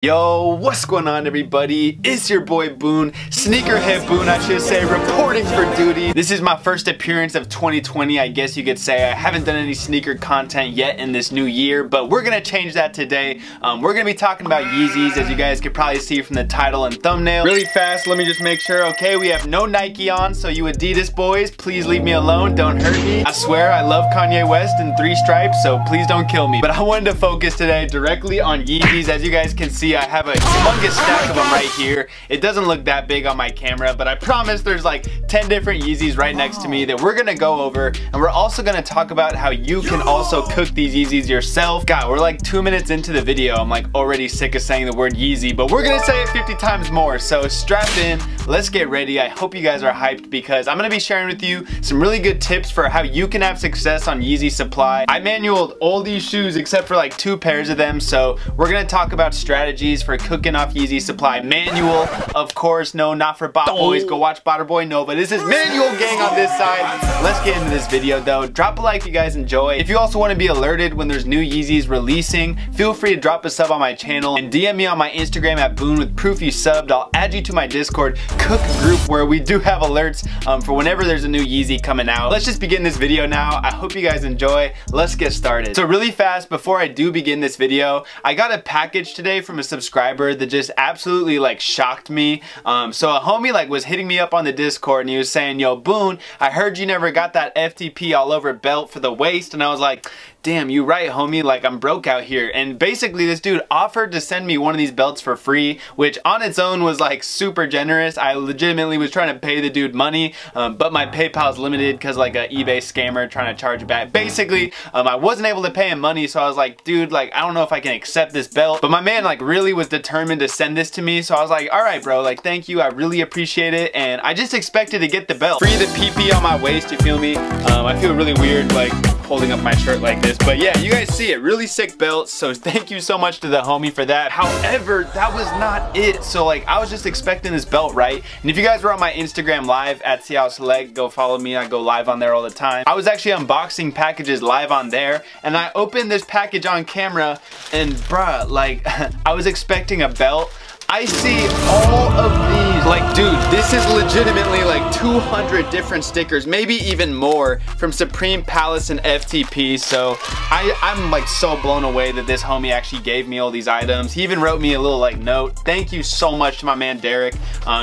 Yo, what's going on everybody? It's your boy Boone, Sneakerhead Boone I should say, reporting for duty. This is my first appearance of 2020, I guess you could say. I haven't done any sneaker content yet in this new year, but we're gonna change that today. We're gonna be talking about Yeezys, as you guys could probably see from the title and thumbnail. Really fast, let me just make sure, okay, we have no Nike on, so you Adidas boys, please leave me alone, don't hurt me. I swear I love Kanye West and 3 Stripes, so please don't kill me. But I wanted to focus today directly on Yeezys. As you guys can see, I have a humongous stack of them right here. It doesn't look that big on my camera, but I promise there's like 10 different Yeezys right next to me that we're gonna go over, and we're also gonna talk about how you can also cook these Yeezys yourself. God, we're like 2 minutes into the video. I'm like already sick of saying the word Yeezy, but we're gonna say it 50 times more, so strap in, let's get ready. I hope you guys are hyped because I'm gonna be sharing with you some really good tips for how you can have success on Yeezy Supply. I manualed all these shoes except for like 2 pairs of them, so we're gonna talk about strategies for cooking off Yeezy Supply. Manual, of course, no, not for bot boys, go watch Botter Boy, no, but this is manual gang on this side. Let's get into this video though. Drop a like if you guys enjoy. If you also want to be alerted when there's new Yeezys releasing, feel free to drop a sub on my channel and DM me on my Instagram at Boone with proof you subbed. I'll add you to my Discord cook group where we do have alerts for whenever there's a new Yeezy coming out. Let's just begin this video now. I hope you guys enjoy. Let's get started. So really fast, before I do begin this video, I got a package today from a subscriber that just absolutely like shocked me. So a homie like was hitting me up on the Discord and he was saying, yo Boone, I heard you never got that FTP all over belt for the waist, and I was like, damn, you right homie, like I'm broke out here. And basically this dude offered to send me one of these belts for free, which on its own was like super generous. I legitimately was trying to pay the dude money, but my PayPal's limited because like an eBay scammer trying to charge back. Basically, I wasn't able to pay him money, so I was like, dude, like I don't know if I can accept this belt. But my man like really was determined to send this to me, so I was like, all right bro, like thank you, I really appreciate it. And I just expected to get the belt. Free the PP on my waist, you feel me? I feel really weird like holding up my shirt like this, but yeah, you guys see it, really sick belt, so thank you so much to the homie for that. However, that was not it. So like I was just expecting this belt, right? And if you guys were on my Instagram live at select, go follow me, I go live on there all the time. I was actually unboxing packages live on there, and I opened this package on camera, and bruh, like I was expecting a belt. I see all of these, like dude, this is legitimately like 200 different stickers, maybe even more, from Supreme, Palace, and FTP. So I'm like so blown away that this homie actually gave me all these items. He even wrote me a little like note. Thank you so much to my man Derek.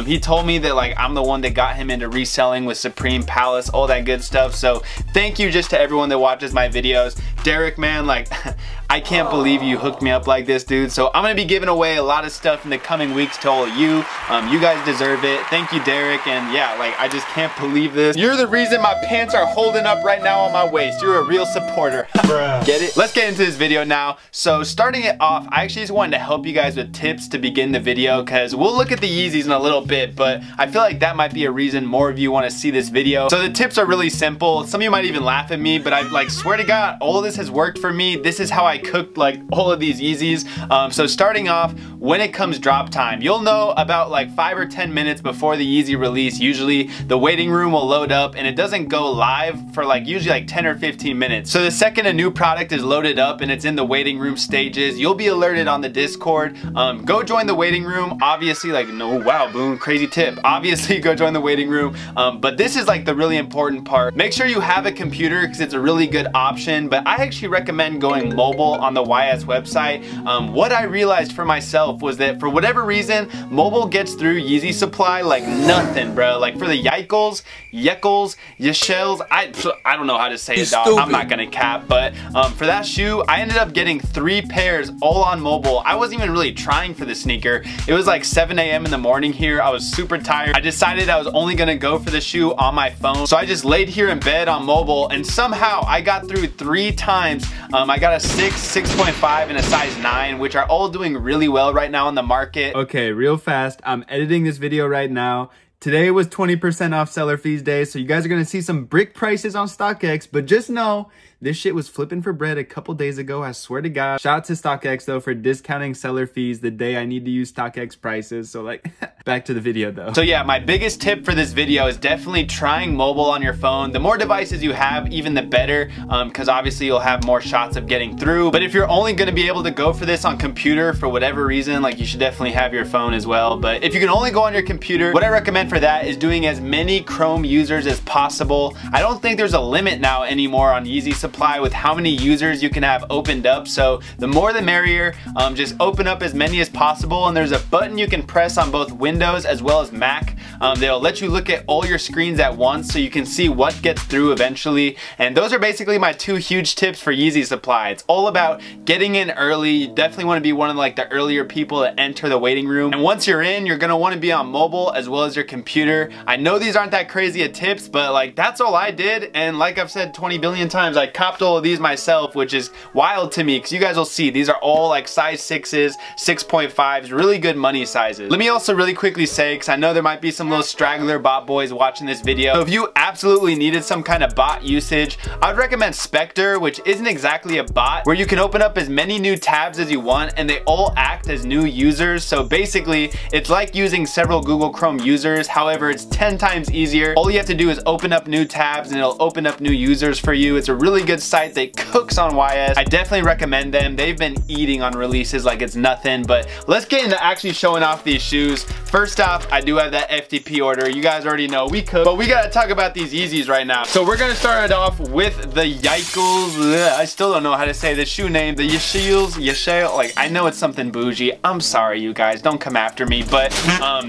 He told me that like I'm the one that got him into reselling with Supreme, Palace, all that good stuff. So thank you just to everyone that watches my videos. Derek, man, like I can't believe you hooked me up like this, dude. So I'm gonna be giving away a lot of stuff in the coming weeks to all of you. You guys deserve it. Thank you, Derek. And yeah, like I just can't believe this. You're the reason my pants are holding up right now on my waist. You're a real supporter. Get it? Let's get into this video now. So starting it off, I actually just wanted to help you guys with tips to begin the video, because we'll look at the Yeezys in a little bit, but I feel like that might be a reason more of you want to see this video. So the tips are really simple. Some of you might even laugh at me, but I like swear to God, all of this has worked for me. This is how I cooked like all of these Yeezys. So starting off, when it comes drop time, you'll know about like 5 or 10 minutes before the Yeezy release. Usually the waiting room will load up and it doesn't go live for like usually like 10 or 15 minutes. So the second a new product is loaded up and it's in the waiting room stages, you'll be alerted on the Discord. Go join the waiting room. Obviously, like, no, wow, Boone, crazy tip. Obviously go join the waiting room. But this is like the really important part. Make sure you have a computer because it's a really good option, but I actually recommend going mobile on the YS website. What I realized for myself was that for whatever reason, mobile gets through Yeezy Supply like nothing, bro. Like for the Yeckles, Yeshells, I don't know how to say it, dog. I'm not gonna cap, but for that shoe, I ended up getting 3 pairs all on mobile. I wasn't even really trying for the sneaker. It was like 7 a.m. in the morning here. I was super tired. I decided I was only gonna go for the shoe on my phone. So I just laid here in bed on mobile, and somehow I got through 3 times. I got a 6, 6.5, and a size 9, which are all doing really well right now on the market. Okay, real fast, I'm editing this video right now. Today was 20% off seller fees day, so you guys are gonna see some brick prices on StockX, but just know This shit was flipping for bread a couple days ago, I swear to God. Shout out to StockX though for discounting seller fees the day I need to use StockX prices. So like, back to the video though. So yeah, my biggest tip for this video is definitely trying mobile on your phone. The more devices you have, even the better, because obviously you'll have more shots of getting through. But if you're only gonna be able to go for this on computer for whatever reason, like you should definitely have your phone as well. But if you can only go on your computer, what I recommend for that is doing as many Chrome users as possible. I don't think there's a limit now anymore on Yeezy Supply with how many users you can have opened up. So the more the merrier. Just open up as many as possible, and there's a button you can press on both Windows as well as Mac. They'll let you look at all your screens at once so you can see what gets through eventually. And those are basically my two huge tips for Yeezy Supply. It's all about getting in early. You definitely want to be one of like the earlier people to enter the waiting room. And once you're in, you're gonna want to be on mobile as well as your computer. I know these aren't that crazy of tips, but like that's all I did. And like I've said 20 billion times, I copped all of these myself, which is wild to me because you guys will see these are all like size 6s, 6.5s, really good money sizes. Let me also really quickly say, because I know there might be some little straggler bot boys watching this video, so if you absolutely needed some kind of bot usage, I would recommend Spectre, which isn't exactly a bot, where you can open up as many new tabs as you want and they all act as new users. So basically it's like using several Google Chrome users, however it's 10 times easier. All you have to do is open up new tabs and it'll open up new users for you. It's a really good site that cooks on YS. I definitely recommend them. They've been eating on releases like it's nothing. But let's get into actually showing off these shoes. First off, I do have that FTP order. You guys already know we cook, but we gotta talk about these Yeezys right now. So we're gonna start it off with the Yeezys. I still don't know how to say the shoe name. The Yeezys, like I know it's something bougie. I'm sorry, you guys, don't come after me. But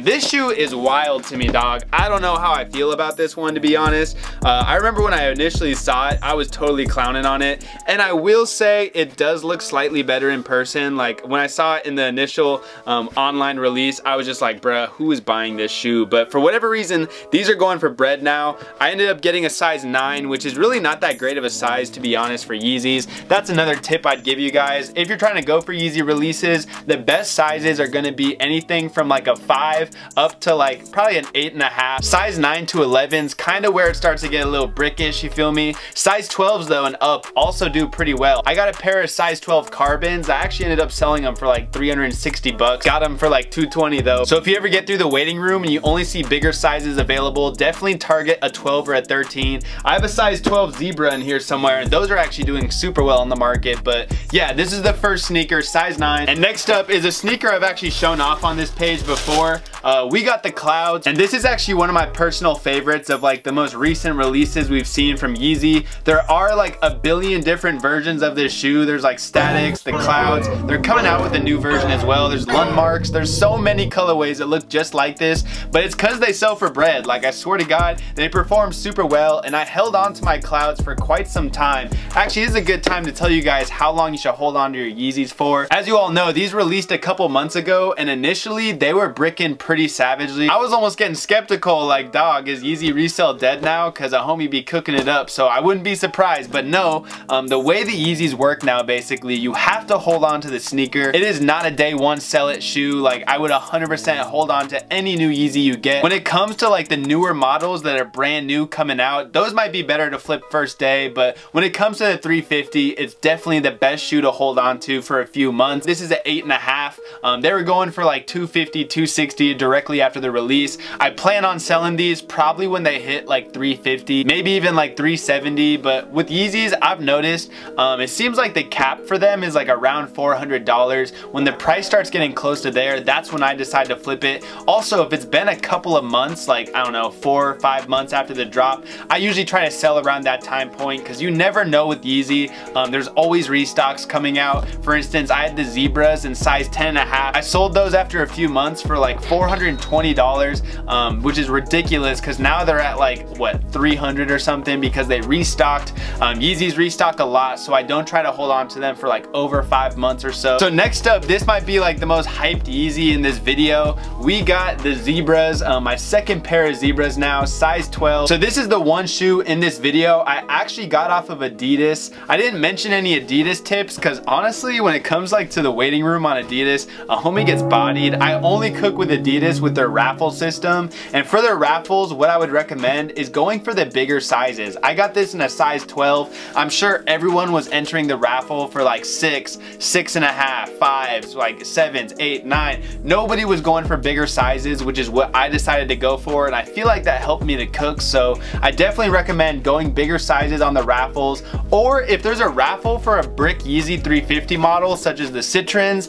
this shoe is wild to me, dog. I don't know how I feel about this one, to be honest. I remember when I initially saw it, I was totally clowning on it, and I will say it does look slightly better in person. Like when I saw it in the initial online release, I was just like, bruh, who is buying this shoe? But for whatever reason, these are going for bread now. I ended up getting a size 9, which is really not that great of a size, to be honest, for Yeezys. That's another tip I'd give you guys. If you're trying to go for Yeezy releases, the best sizes are gonna be anything from like a 5 up to like probably an 8.5. Size 9 to 11's kind of where it starts to get a little brickish, you feel me? Size 12s though and up also do pretty well. I got a pair of size 12 carbons. I actually ended up selling them for like 360 bucks. Got them for like 220 though. So if you ever get through the waiting room and you only see bigger sizes available, definitely target a 12 or a 13. I have a size 12 Zebra in here somewhere, and those are actually doing super well on the market. But yeah, this is the first sneaker, size 9. And next up is a sneaker I've actually shown off on this page before. We got the Clouds, and this is actually one of my personal favorites of like the most recent releases we've seen from Yeezy. There are like a billion different versions of this shoe. There's like Statics, the Clouds. They're coming out with a new version as well. There's Landmarks. There's so many colorways that look just like this, but it's because they sell for bread. Like I swear to God, they perform super well, and I held on to my Clouds for quite some time. Actually, this is a good time to tell you guys how long you should hold on to your Yeezys for. As you all know, these released a couple months ago, and initially they were bricking pretty savagely. I was almost getting skeptical, like, dog, is Yeezy resale dead now? Because a homie be cooking it up, so I wouldn't be surprised. But no, the way the Yeezys work now, basically, you have to hold on to the sneaker. It is not a day one sell it shoe. Like, I would 100% hold on to any new Yeezy you get. When it comes to like the newer models that are brand new coming out, those might be better to flip first day, but when it comes to the 350, it's definitely the best shoe to hold on to for a few months. This is an 8.5. They were going for like 250, 260 directly after the release. I plan on selling these probably when they hit like 350, maybe even like 370, but with Yeezys, I've noticed it seems like the cap for them is like around $400. When the price starts getting close to there, that's when I decide to flip it. Also, if it's been a couple of months, like I don't know, 4 or 5 months after the drop, I usually try to sell around that time point, because you never know with Yeezy. There's always restocks coming out. For instance, I had the Zebras in size 10.5. I sold those after a few months for like $420, which is ridiculous because now they're at like what, 300 or something, because they restocked. Yeezys restock a lot, so I don't try to hold on to them for like over 5 months or so. So next up, this might be like the most hyped Yeezy in this video. We got the Zebras. zebras, my second pair of zebras now, size 12. So this is the one shoe in this video I actually got off of Adidas. I didn't mention any Adidas tips because honestly, when it comes like to the waiting room on Adidas, a homie gets bodied. I only cook with Adidas with their raffle system, and for their raffles, what I would recommend is going for the bigger sizes. I got this in a size 12. I'm sure everyone was entering the raffle for like 6, 6.5, 5s, like 7s, 8, 9. Nobody was going for bigger sizes, which is what I decided to go for, and I feel like that helped me to cook. So I definitely recommend going bigger sizes on the raffles, or if there's a raffle for a brick Yeezy 350 model such as the Citrons,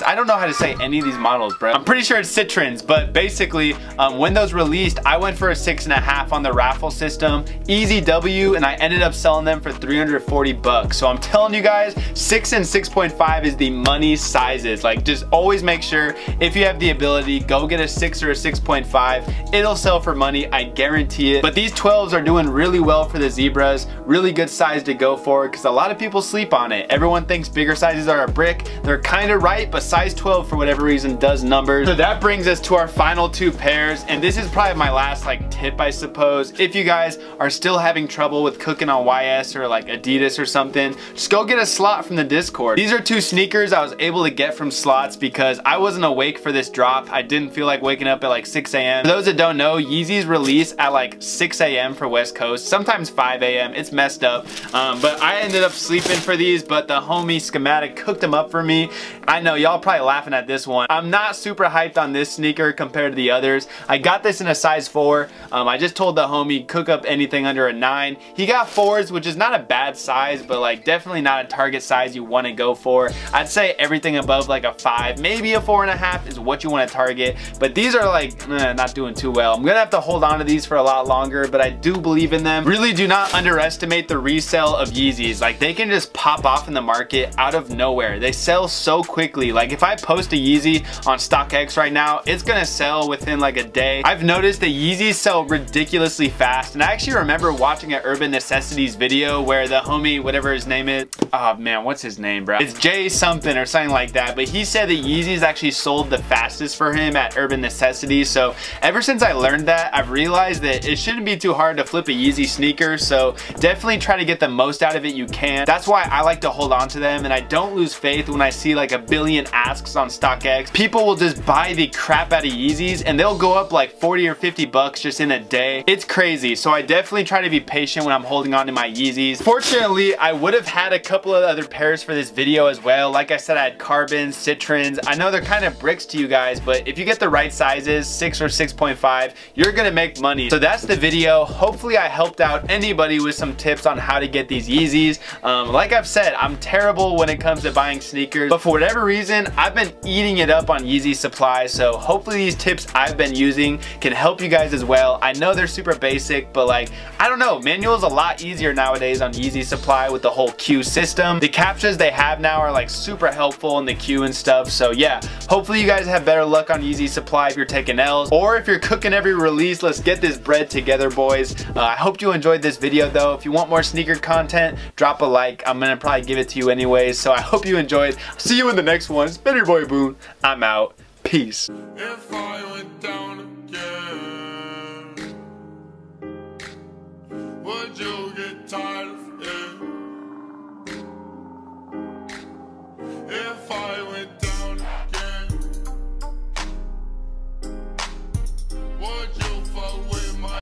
I don't know how to say any of these models, bro. I'm pretty sure it's Citrons, but basically when those released, I went for a 6.5 on the raffle system, easy W, and I ended up selling them for 340 bucks. So I'm telling you guys, 6 and 6.5 is the money sizes. Like, just always make sure if you have the ability, go get a 6 or a 6.5. It'll sell for money, I guarantee it. But these 12s are doing really well for the zebras. Really good size to go for because a lot of people sleep on it. Everyone thinks bigger sizes are a brick. They're kind of right, but size 12 for whatever reason does numbers. So that brings us to our final two pairs, and this is probably my last like tip, I suppose. If you guys are still having trouble with cooking on YS or like Adidas or something, just go get a slot from the Discord. These are two sneakers I was able to get from slots because I wasn't awake for this drop. I didn't feel like waking up at like 6 a.m. For those that don't know, Yeezys release at like 6 a.m. for West Coast, sometimes 5 a.m. It's messed up, but I ended up sleeping for these, but the homie Schematic cooked them up for me. I know y'all probably laughing at this one. I'm not super hyped on this sneaker compared to the others. I got this in a size 4. I just told the homie cook up anything under a 9. He got 4s, which is not a bad size, but like definitely not a target size you want to go for. I'd say everything above like a 5, maybe a 4.5 is what you want to target, but these are like not doing too well. I'm gonna have to hold on to these for a lot longer, but I do believe in them. Really do not underestimate the resale of Yeezys. Like, they can just pop off in the market out of nowhere. They sell so quickly. Like, if I post a Yeezy on StockX right now, it's gonna sell within like a day. I've noticed that Yeezys sell ridiculously fast, and I actually remember watching an Urban Necessities video where the homie, whatever his name is, oh man, what's his name, bro? It's Jay something or something like that, but he said that Yeezys actually sold the fastest for him at Urban Necessities. So ever since I learned that, I've realized that it shouldn't be too hard to flip a Yeezy sneaker, so definitely try to get the most out of it you can. That's why I like to hold on to them, and I don't lose faith when I see like a billion asks on StockX. People will just buy the crap out of Yeezys and they'll go up like 40 or 50 bucks just in a day. It's crazy, so I definitely try to be patient when I'm holding on to my Yeezys. Fortunately, I would have had a couple of other pairs for this video as well. Like I said, I had Carbons, Citrons. I know they're kind of bricks to you guys, but if you get the right sizes, 6 or 6.5, you're gonna make money. So that's the video. Hopefully I helped out anybody with some tips on how to get these Yeezys. Like I've said, I'm terrible when it comes to buying sneakers, but for whatever reason, I've been eating it up on Yeezy Supply, so hopefully these tips I've been using can help you guys as well. I know they're super basic, but like, I don't know, manual's a lot easier nowadays on Yeezy Supply with the whole queue system. The captchas they have now are like super helpful in the queue and stuff, so yeah, hopefully you guys have better luck on Yeezy Supply if you're taking L's, or if you're cooking every release. Let's get this bread together, boys. I hope you enjoyed this video though. If you want more sneaker content, drop a like. I'm gonna probably give it to you anyways, so I hope you enjoyed. See you in the next one. It's been your boy Boone. I'm out. Peace. If I went down